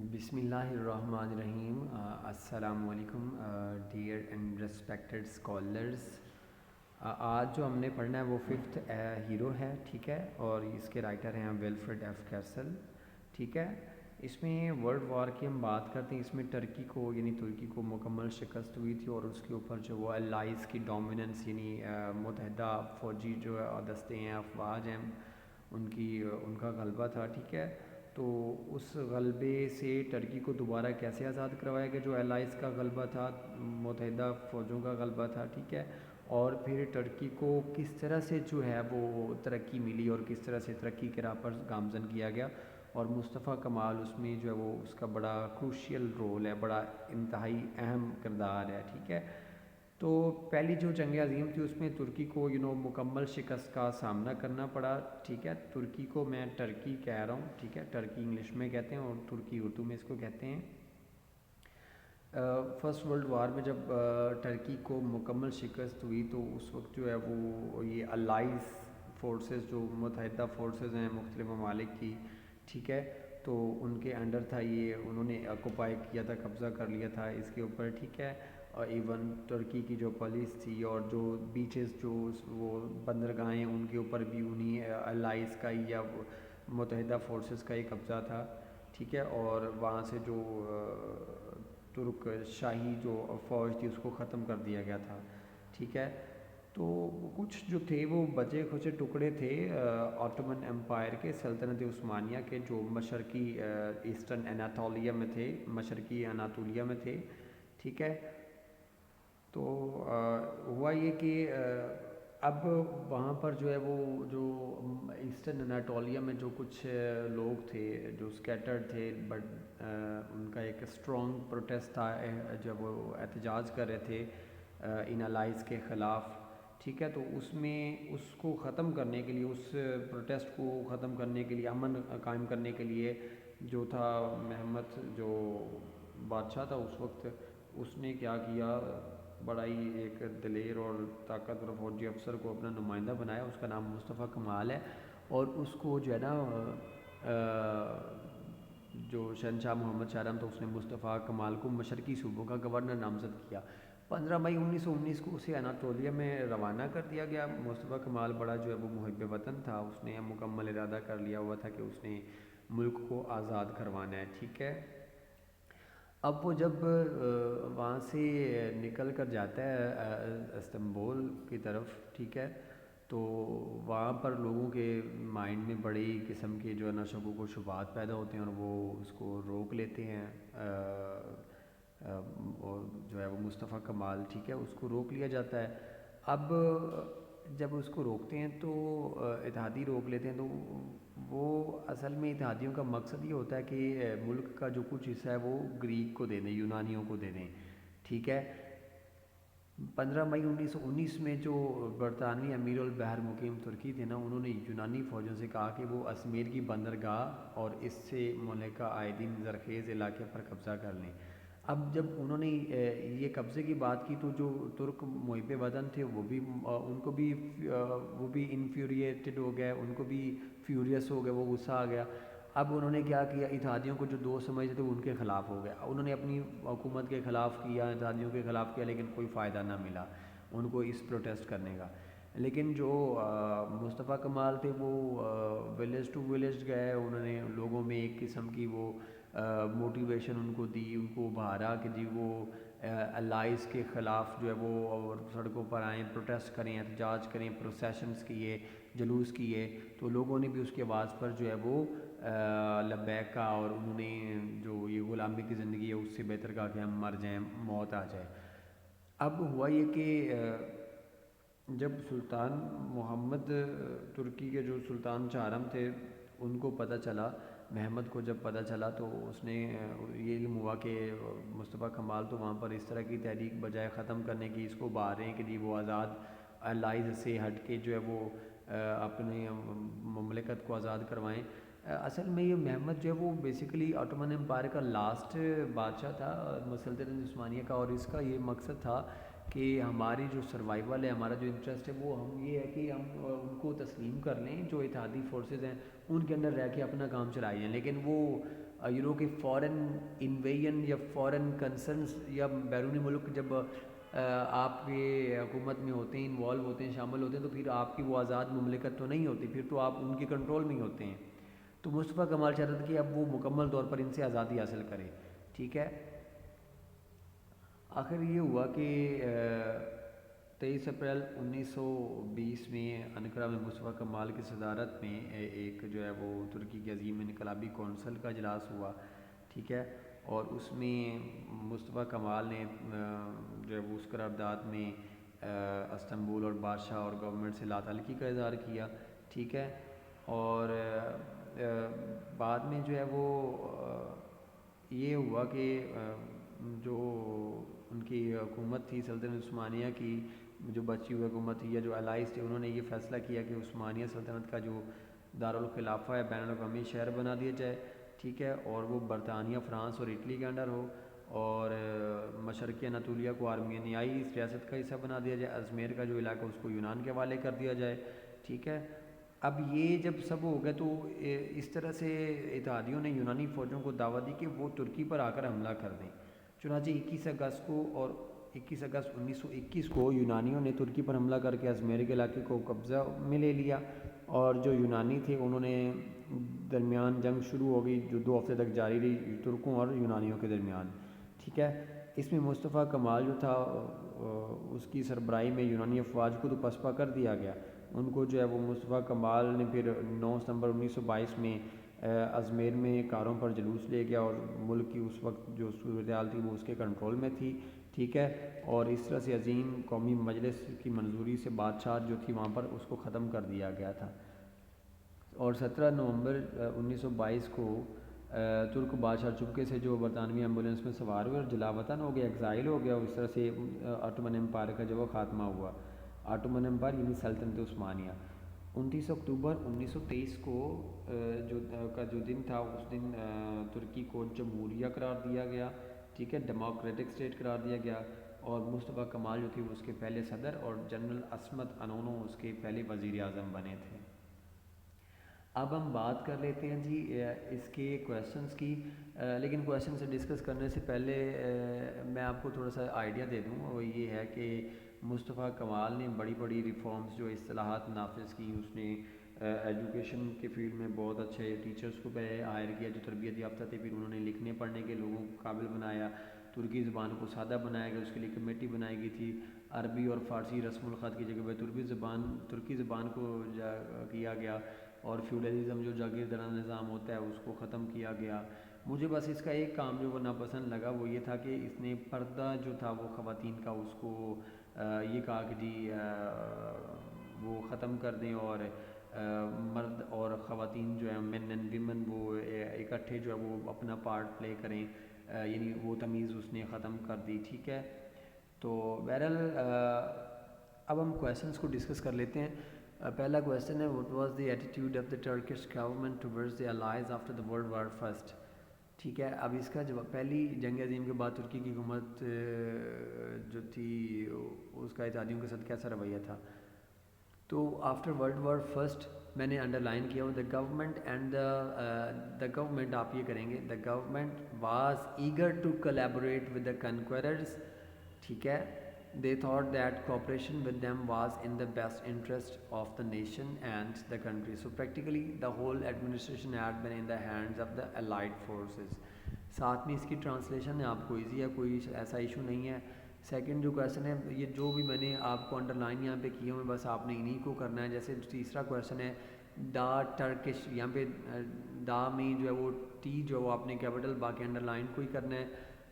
بسم اللہ الرحمن الرحیم۔ السلام علیکم ڈیئر اینڈ ریسپیکٹڈ اسکالرز۔ آج جو ہم نے پڑھنا ہے وہ ففتھ ہیرو ہے، ٹھیک ہے، اور اس کے رائٹر ہیں ویلفریڈ ایف کیسل، ٹھیک ہے۔ اس میں ورلڈ وار کی ہم بات کرتے ہیں۔ اس میں ترکی کو مکمل شکست ہوئی تھی، اور اس کے اوپر جو وہ الائز کی ڈومیننس یعنی متحدہ فوجی جو دستے ہیں، افواج ہیں، ان کا غلبہ تھا، ٹھیک ہے۔ تو اس غلبے سے ترکی کو دوبارہ کیسے آزاد کروایا گیا؟ جو الائز کا غلبہ تھا، متحدہ فوجوں کا غلبہ تھا، ٹھیک ہے۔ اور پھر ترکی کو کس طرح سے جو ہے وہ ترقی ملی اور کس طرح سے ترقی کے راہ پر گامزن کیا گیا، اور مصطفیٰ کمال اس میں جو ہے وہ اس کا بڑا کروشیل رول ہے، بڑا انتہائی اہم کردار ہے، ٹھیک ہے۔ تو پہلی جو جنگ عظیم تھی اس میں ترکی کو مکمل شکست کا سامنا کرنا پڑا، ٹھیک ہے۔ ترکی کو میں ٹرکی کہہ رہا ہوں، ٹھیک ہے، ٹرکی انگلش میں کہتے ہیں اور ترکی اردو میں اس کو کہتے ہیں۔ فرسٹ ورلڈ وار میں جب ٹرکی کو مکمل شکست ہوئی تو اس وقت جو ہے وہ یہ الائز فورسز، جو متحدہ فورسز ہیں مختلف ممالک کی، ٹھیک ہے، تو ان کے انڈر تھا یہ، انہوں نے آکوپائی کیا تھا، قبضہ کر لیا تھا اس کے اوپر، ٹھیک ہے۔ اور ایون ترکی کی جو پولیس تھی اور جو بیچز، جو وہ بندرگاہیں، ان کے اوپر بھی انہیں الائز کا یا متحدہ فورسز کا ہی قبضہ تھا، ٹھیک ہے۔ اور وہاں سے جو ترک شاہی جو فوج تھی اس کو ختم کر دیا گیا تھا، ٹھیک ہے۔ تو کچھ جو تھے وہ بچے کھچے ٹکڑے تھے آٹومن امپائر کے، سلطنت عثمانیہ کے، جو مشرقی ایسٹرن اناطولیہ میں تھے، مشرقی اناطولیہ میں تھے، ٹھیک ہے۔ تو ہوا یہ کہ اب وہاں پر جو ہے وہ جو ایسٹرن اناطولیہ میں جو کچھ لوگ تھے جو اسکیٹرڈ تھے، بٹ ان کا ایک اسٹرانگ پروٹیسٹ تھا جب وہ احتجاج کر رہے تھے ان الائز کے خلاف، ٹھیک ہے۔ تو اس میں اس کو ختم کرنے کے لیے، اس پروٹیسٹ کو ختم کرنے کے لیے، امن قائم کرنے کے لیے جو تھا محمد جو بادشاہ تھا اس وقت، اس نے کیا کیا، بڑا ہی ایک دلیر اور طاقتور فوجی افسر کو اپنا نمائندہ بنایا، اس کا نام مصطفیٰ کمال ہے، اور اس کو جو ہے نا جو شہنشاہ محمد شاہ عالم تھا اس نے مصطفیٰ کمال کو مشرقی صوبوں کا گورنر نامزد کیا۔ 15 مئی 1919 کو اسے اناطولیہ میں روانہ کر دیا گیا۔ مصطفیٰ کمال بڑا جو ہے وہ محب وطن تھا، اس نے مکمل ارادہ کر لیا ہوا تھا کہ اس نے ملک کو آزاد کروانا ہے، ٹھیک ہے۔ اب وہ جب وہاں سے نکل کر جاتا ہے استنبول کی طرف، ٹھیک ہے، تو وہاں پر لوگوں کے مائنڈ میں بڑی قسم کے جو ہے نا شکوک و شبہات پیدا ہوتے ہیں، اور وہ اس کو روک لیتے ہیں، اور جو ہے وہ مصطفیٰ کمال، ٹھیک ہے، اس کو روک لیا جاتا ہے۔ اب جب اس کو روکتے ہیں تو اتحادی روک لیتے ہیں، تو وہ اصل میں اتحادیوں کا مقصد یہ ہوتا ہے کہ ملک کا جو کچھ حصہ ہے وہ گریک کو دے دیں، یونانیوں کو دے دیں، ٹھیک ہے۔ 15 مئی 1919 میں جو برطانوی امیر البحر مقیم ترکی تھے نا، انہوں نے یونانی فوجوں سے کہا کہ وہ ازمیر کی بندرگاہ اور اس سے ملکہ آئدین زرخیز علاقے پر قبضہ کر لیں۔ اب جب انہوں نے یہ قبضے کی بات کی تو جو ترک محب وطن تھے وہ بھی وہ بھی انفیوریٹڈ ہو گئے، ان کو بھی فیوریس ہو گئے، وہ غصہ آ گیا۔ اب انہوں نے کیا کیا، اتحادیوں کو جو دوست سمجھتے تھے ان کے خلاف ہو گیا، انہوں نے اپنی حکومت کے خلاف کیا، اتحادیوں کے خلاف کیا، لیکن کوئی فائدہ نہ ملا ان کو اس پروٹیسٹ کرنے کا۔ لیکن جو مصطفیٰ کمال تھے وہ ولیج ٹو ولیج گئے، انہوں نے لوگوں میں ایک قسم کی وہ موٹیویشن ان کو دی، ان کو ابھارا کہ جی وہ الائز کے خلاف جو ہے وہ اور سڑکوں پر آئیں، پروٹیسٹ کریں، احتجاج کریں، پروسیشنز کیے، جلوس کیے، تو لوگوں نے بھی اس کی آواز پر جو ہے وہ لبیک کہا، اور انہوں نے جو یہ غلامی کی زندگی ہے اس سے بہتر کہا کہ ہم مر جائیں، موت آ جائے۔ اب ہوا یہ کہ جب سلطان محمد ترکی کے جو سلطان چہارم تھے ان کو پتہ چلا، محمد کو جب پتہ چلا تو اس نے یہ علم ہوا کہ مصطفیٰ کمال تو وہاں پر اس طرح کی تحریک بجائے ختم کرنے کی اس کو باہر رہے ہیں کہ جی وہ آزاد الائز سے ہٹ کے جو ہے وہ اپنے مملکت کو آزاد کروائیں۔ اصل میں یہ محمد جو ہے وہ بیسیکلی آٹومن امپائر کا لاسٹ بادشاہ تھا سلطنت عثمانیہ کا، اور اس کا یہ مقصد تھا کہ ہماری جو سروائیول ہے، ہمارا جو انٹرسٹ ہے وہ ہم یہ ہے کہ ہم ان کو تسلیم کر لیں، جو اتحادی فورسز ہیں ان کے اندر رہ کے اپنا کام چلائیں، لیکن وہ کہ فورن انویژن یا فورن کنسرنس یا بیرونی ملک جب آپ کے حکومت میں ہوتے ہیں، انوالو ہوتے ہیں، شامل ہوتے ہیں، تو پھر آپ کی وہ آزاد مملکت تو نہیں ہوتی، پھر تو آپ ان کے کنٹرول میں ہی ہوتے ہیں. تو مصطفیٰ کمال چاہتا تھا کہ اب وہ مکمل طور پر ان سے آزادی حاصل کرے. ٹھیک ہے. آخر یہ ہوا کہ 23 اپریل 1920 میں انقرہ میں مصطفیٰ کمال کی صدارت میں ایک جو ہے وہ ترکی کی عظیم انقلابی کونسل کا اجلاس ہوا. ٹھیک ہے. اور اس میں مصطفیٰ کمال نے جو ہے وہ اس قرارداد میں استنبول اور بادشاہ اور گورنمنٹ سے لا تعلقی کا اظہار کیا. ٹھیک ہے. اور بعد میں جو ہے وہ یہ ہوا کہ جو ان کی حکومت تھی سلطنت عثمانیہ کی، جو بچی ہوئی حکومت تھی یا جو الائز تھے، انہوں نے یہ فیصلہ کیا کہ عثمانیہ سلطنت کا جو دارالخلافہ ہے بین الاقوامی شہر بنا دیا جائے. ٹھیک ہے. اور وہ برطانیہ، فرانس اور اٹلی کے انڈر ہو، اور مشرقی اناطولیہ کو آرمینیائی اس ریاست کا حصہ بنا دیا جائے. ازمیر کا جو علاقہ اس کو یونان کے حوالے کر دیا جائے. ٹھیک ہے. اب یہ جب سب ہو گئے تو اس طرح سے اتحادیوں نے یونانی فوجوں کو دعوت دی کہ وہ ترکی پر آ کر حملہ کر دیں. چنانچہ 21 اگست کو اور 21 اگست 1921 کو یونانیوں نے ترکی پر حملہ کر کے ازمیر کے علاقے کو قبضہ میں لے لیا، اور جو یونانی تھے انہوں نے درمیان جنگ شروع ہو گئی جو 2 ہفتے تک جاری رہی ترکوں اور یونانیوں کے درمیان. ٹھیک ہے. اس میں مصطفیٰ کمال جو تھا اس کی سربراہی میں یونانی افواج کو تو پسپا کر دیا گیا. ان کو جو ہے وہ مصطفیٰ کمال نے پھر 9 ستمبر 1922 میں ازمیر میں کاروں پر جلوس لے گیا، اور ملک کی اس وقت جو صورتحال تھی وہ اس کے کنٹرول میں تھی. ٹھیک ہے. اور اس طرح سے عظیم قومی مجلس کی منظوری سے بادشاہ جو تھی وہاں پر اس کو ختم کر دیا گیا تھا. اور 17 نومبر 1922 کو ترک بادشاہ چپکے سے جو برطانوی ایمبولینس میں سوار ہوئے اور جلا وطن ہو گیا، ایگزائل ہو گیا، اور اس طرح سے آٹومن امپائر کا جو وہ خاتمہ ہوا. آٹومن امپائر یعنی سلطنت عثمانیہ. 29 اکتوبر 1923 کو جو دن تھا، اس دن ترکی کو جمہوریہ قرار دیا گیا. ٹھیک ہے. ڈیموکریٹک اسٹیٹ قرار دیا گیا، اور مصطفیٰ کمال جو تھی وہ اس کے پہلے صدر، اور جنرل عصمت انونو اس کے پہلے وزیر اعظم بنے تھے. اب ہم بات کر لیتے ہیں جی اس کے کویشچنس کی، لیکن کویشچن سے ڈسکس کرنے سے پہلے میں آپ کو تھوڑا سا آئیڈیا دے دوں. وہ یہ ہے کہ مصطفیٰ کمال نے بڑی بڑی ریفارمز جو اصطلاحات نافذ کی. اس نے ایجوکیشن کے فیلڈ میں بہت اچھے ٹیچرز کو پہلے ہائر کیا جو تربیت یافتہ تھے، پھر انہوں نے لکھنے پڑھنے کے لوگوں کو قابل بنایا. ترکی زبان کو سادہ بنایا گیا، اس کے لیے کمیٹی بنائی گئی تھی. عربی اور فارسی رسم الخط کی جگہ پہ ترکی زبان کو کیا گیا، اور فیوڈلزم جو جاگیردارانہ نظام ہوتا ہے اس کو ختم کیا گیا. مجھے بس اس کا ایک کام جو وہ ناپسند لگا، وہ یہ تھا کہ اس نے پردہ جو تھا وہ خواتین کا اس کو یہ کہا کہ جی وہ ختم کر دیں، اور مرد اور خواتین جو ہیں مین اینڈ ویمن وہ اکٹھے جو ہے وہ اپنا پارٹ پلے کریں، یعنی وہ تمیز اس نے ختم کر دی. ٹھیک ہے. تو بہرحال اب ہم کویشچنس کو ڈسکس کر لیتے ہیں. پہلا کویشچن ہے what was the attitude of the Turkish government towards the allies after the world war first. ٹھیک ہے. اب اس کا جواب پہلی جنگ عظیم کے بعد ترکی کی حکومت جو تھی اس کا اتحادیوں کے ساتھ کیسا رویہ تھا. تو آفٹر ورلڈ وار فرسٹ میں نے انڈر لائن کیا ہوں the government and the government, آپ یہ کریں گے، the government was eager to collaborate with the conquerors. ٹھیک ہے. They thought that cooperation with them was in the best interest of the nation and the country. So practically the whole administration had been in the hands of the allied forces. ساتھ میں اس کی translation ہے، آپ کو easy ہے، کوئی ایسا issue نہیں ہے. سیکنڈ جو کویشچن ہے، یہ جو بھی میں نے آپ کو انڈر لائن یہاں پہ کیے ہوئے بس آپ نے انہیں کو کرنا ہے. جیسے تیسرا کویشچن ہے دا ٹرکش، یہاں پہ دا میں جو ہے وہ ٹی جو ہے وہ آپ نے کیپٹل، باقی انڈر لائن کو ہی کرنا ہے.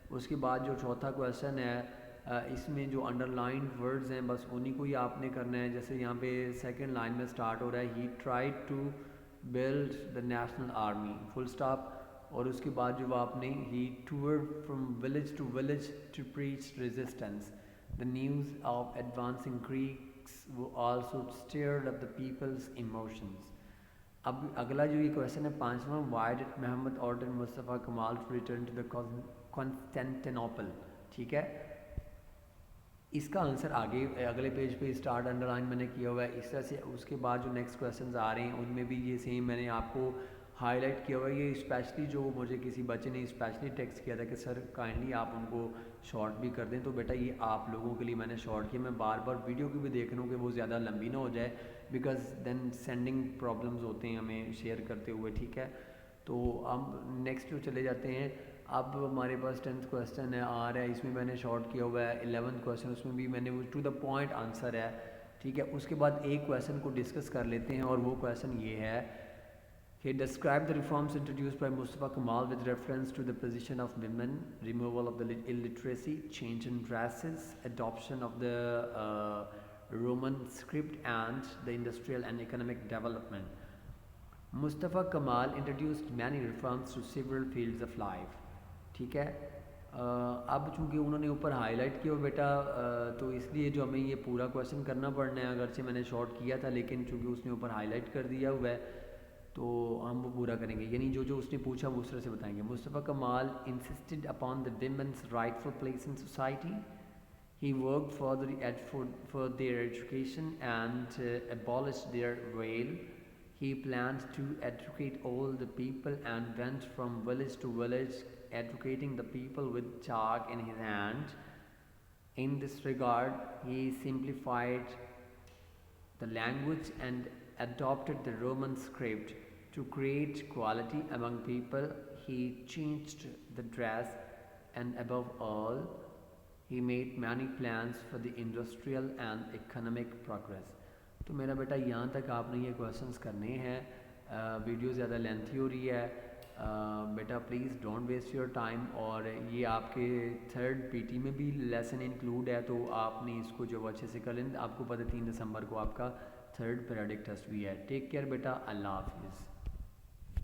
اس کے بعد جو چوتھا کویشچن ہے اس میں جو انڈر لائنڈ ورڈز ہیں بس انہیں کو ہی آپ نے کرنا ہے. جیسے یہاں پہ سیکنڈ لائن میں سٹارٹ ہو رہا ہے he tried to build the national army full stop, اور اس کے بعد جو آپ نے he toured from village to preach resistance the news of advancing Greeks وہ also stirred up the people's emotions. اب اگلا جو یہ کویشچن ہے پانچواں، why did Muhammad order Mustafa Kemal to return to the Constantinople. ٹھیک ہے. اس کا آنسر آگے اگلے پیج پہ اسٹارٹ انڈر لائن میں نے کیا ہوا ہے. اس طرح سے اس کے بعد جو نیکسٹ کویشچنز آ رہے ہیں ان میں بھی یہ سیم میں نے آپ کو ہائی لائٹ کیا ہوا ہے. یہ اسپیشلی جو مجھے کسی بچے نے اسپیشلی ٹیکسٹ کیا تھا کہ سر کائنڈلی آپ ان کو شارٹ بھی کر دیں, تو بیٹا یہ آپ لوگوں کے لیے میں نے شارٹ کیا. میں بار بار ویڈیو کی بھی دیکھ رہا ہوں کہ وہ زیادہ لمبی نہ ہو جائے, بیکاز دین سینڈنگ پرابلمز ہوتے ہیں ہمیں شیئر کرتے ہوئے, ٹھیک ہے. تو ہم نیکسٹ جو چلے جاتے ہیں. اب ہمارے پاس 10th کویسچن ہے آ رہا ہے, اس میں میں نے شارٹ کیا ہوا ہے. 11th کویسچن, اس میں بھی میں نے وہ ٹو دا پوائنٹ آنسر ہے, ٹھیک ہے. اس کے بعد ایک کویسچن کو ڈسکس کر لیتے ہیں, اور وہ کویسچن یہ ہے کہ describe the reforms introduced by Mustafa Kamal with reference to the position of women, removal of the illiteracy, change in dresses, adoption of the Roman script, and the industrial and economic development. Mustafa Kamal introduced many reforms to several fields of life. ٹھیک ہے. اب چونکہ انہوں نے اوپر high light کیا ہو بیٹا, تو اس لیے جو ہمیں یہ پورا کویسچن کرنا پڑنا ہے, اگرچہ میں نے شارٹ کیا تھا لیکن چونکہ اس نے اوپر ہائی لائٹ کر دیا ہوا ہے تو ہم وہ پورا کریں گے, یعنی جو اس نے پوچھا وہ اس طرح سے بتائیں گے. مصطفیٰ کمال insisted upon the women's rightful place in society. He worked for their education and abolished their veil. He planned to educate all the people and went from village to village educating the people with chalk in his hand. In this regard, he simplified the language and adopted the Roman script to create equality among people. He changed the dress, and above all, he made many plans for the industrial and economic progress. تو میرا بیٹا یہاں تک آپ نے یہ questions کرنے ہیں. Video زیادہ لینتھی ہو رہی ہے بیٹا, please don't waste your time. اور یہ آپ کے تھرڈ پی ٹی میں بھی لیسن انکلوڈ ہے, تو آپ نے اس کو جو اچھے سے کر لیں. آپ کو پتہ 3 دسمبر کو آپ کا تھرڈ پیریڈک ٹیسٹ بھی ہے. ٹیک کیئر بیٹا, اللہ حافظ.